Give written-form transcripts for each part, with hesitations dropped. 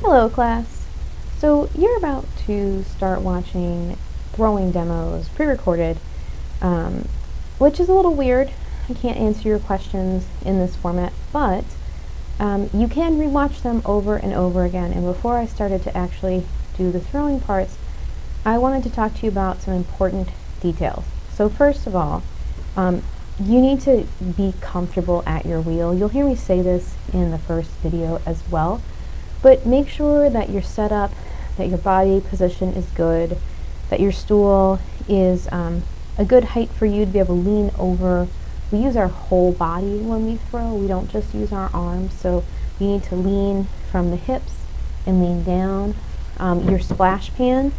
Hello class. So you're about to start watching throwing demos pre-recorded, which is a little weird. I can't answer your questions in this format, but you can rewatch them over and over again. And before I started to actually do the throwing parts, I wanted to talk to you about some important details. So first of all, you need to be comfortable at your wheel. You'll hear me say this in the first video as well. But make sure that you're set up, that your body position is good, that your stool is a good height for you to be able to lean over. We use our whole body when we throw. We don't just use our arms, so you need to lean from the hips and lean down. Your splash pan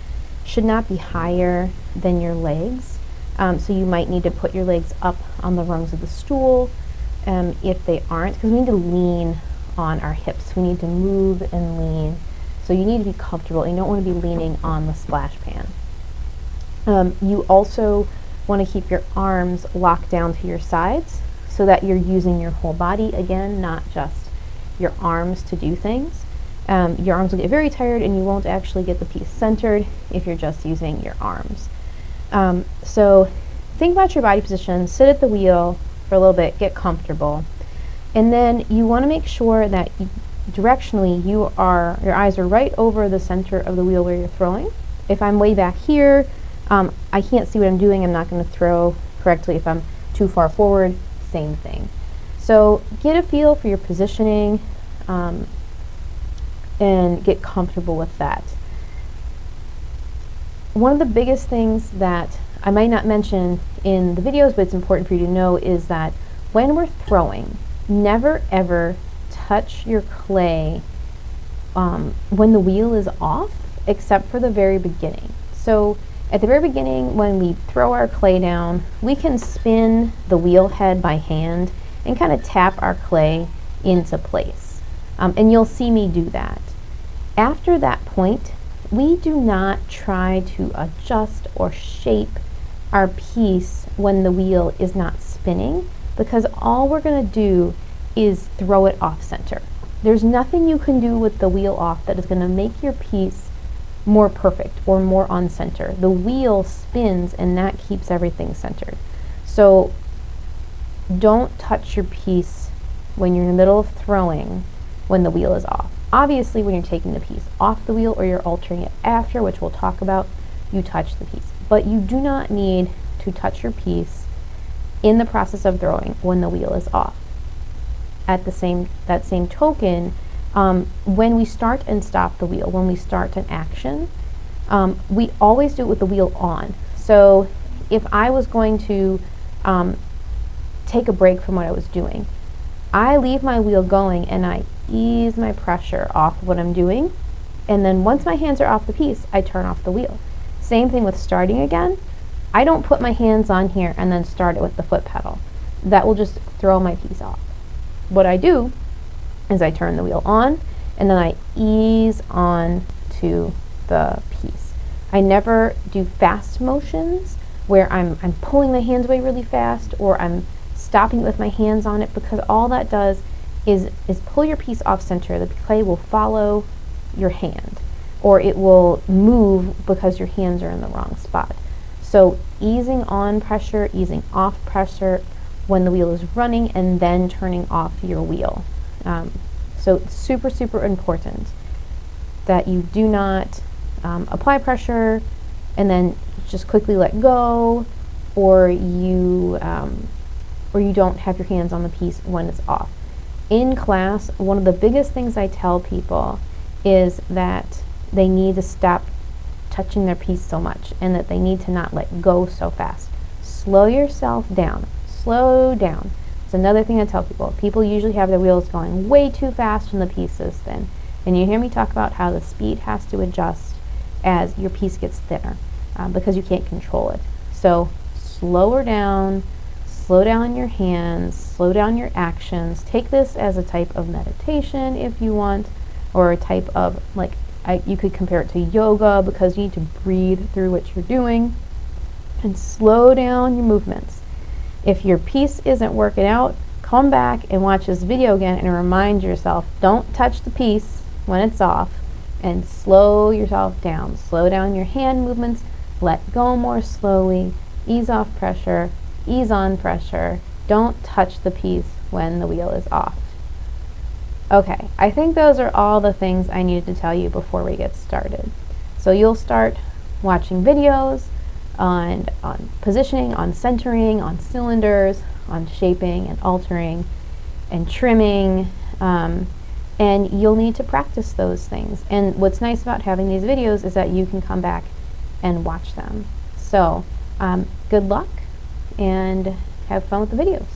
should not be higher than your legs, so you might need to put your legs up on the rungs of the stool if they aren't, because we need to lean on our hips. We need to move and lean. So you need to be comfortable. You don't want to be leaning on the splash pan. You also want to keep your arms locked down to your sides so that you're using your whole body again, not just your arms to do things. Your arms will get very tired and you won't actually get the piece centered if you're just using your arms. So think about your body position, sit at the wheel for a little bit, get comfortable. And then you want to make sure that directionally your eyes are right over the center of the wheel where you're throwing. If I'm way back here, I can't see what I'm doing. I'm not going to throw correctly. If I'm too far forward, same thing. So get a feel for your positioning and get comfortable with that. One of the biggest things that I might not mention in the videos, but it's important for you to know, is that when we're throwing, never ever touch your clay when the wheel is off, except for the very beginning. So at the very beginning, when we throw our clay down, we can spin the wheel head by hand and kind of tap our clay into place. And you'll see me do that. After that point, we do not try to adjust or shape our piece when the wheel is not spinning, because all we're going to do is throw it off center. There's nothing you can do with the wheel off that is going to make your piece more perfect or more on center. The wheel spins and that keeps everything centered. So don't touch your piece when you're in the middle of throwing when the wheel is off. Obviously, when you're taking the piece off the wheel or you're altering it after, which we'll talk about, you touch the piece. But you do not need to touch your piece in the process of throwing when the wheel is off. At that same token, when we start and stop the wheel, when we start an action, we always do it with the wheel on. So if I was going to take a break from what I was doing, I leave my wheel going and I ease my pressure off what I'm doing, and then once my hands are off the piece, I turn off the wheel. Same thing with starting again. I don't put my hands on here and then start it with the foot pedal. That will just throw my piece off. What I do is I turn the wheel on and then I ease on to the piece. I never do fast motions where I'm pulling my hands away really fast or I'm stopping with my hands on it, because all that does is pull your piece off center. The clay will follow your hand, or it will move because your hands are in the wrong spot. So easing on pressure, easing off pressure when the wheel is running, and then turning off your wheel. So it's super, super important that you do not apply pressure and then just quickly let go, or you don't have your hands on the piece when it's off. In class, one of the biggest things I tell people is that they need to stop touching their piece so much and that they need to not let go so fast. Slow yourself down. Slow down. It's another thing I tell people. People usually have their wheels going way too fast when the piece is thin. And you hear me talk about how the speed has to adjust as your piece gets thinner because you can't control it. So slow down your hands, slow down your actions. Take this as a type of meditation if you want, or a type of, you could compare it to yoga, because you need to breathe through what you're doing and slow down your movements. If your piece isn't working out, come back and watch this video again and remind yourself, don't touch the piece when it's off. and slow yourself down. Slow down your hand movements, let go more slowly, ease off pressure, ease on pressure. Don't touch the piece when the wheel is off. Okay, I think those are all the things I needed to tell you before we get started. So you'll start watching videos on positioning, on centering, on cylinders, on shaping and altering and trimming, and you'll need to practice those things. And what's nice about having these videos is that you can come back and watch them. So good luck and have fun with the videos.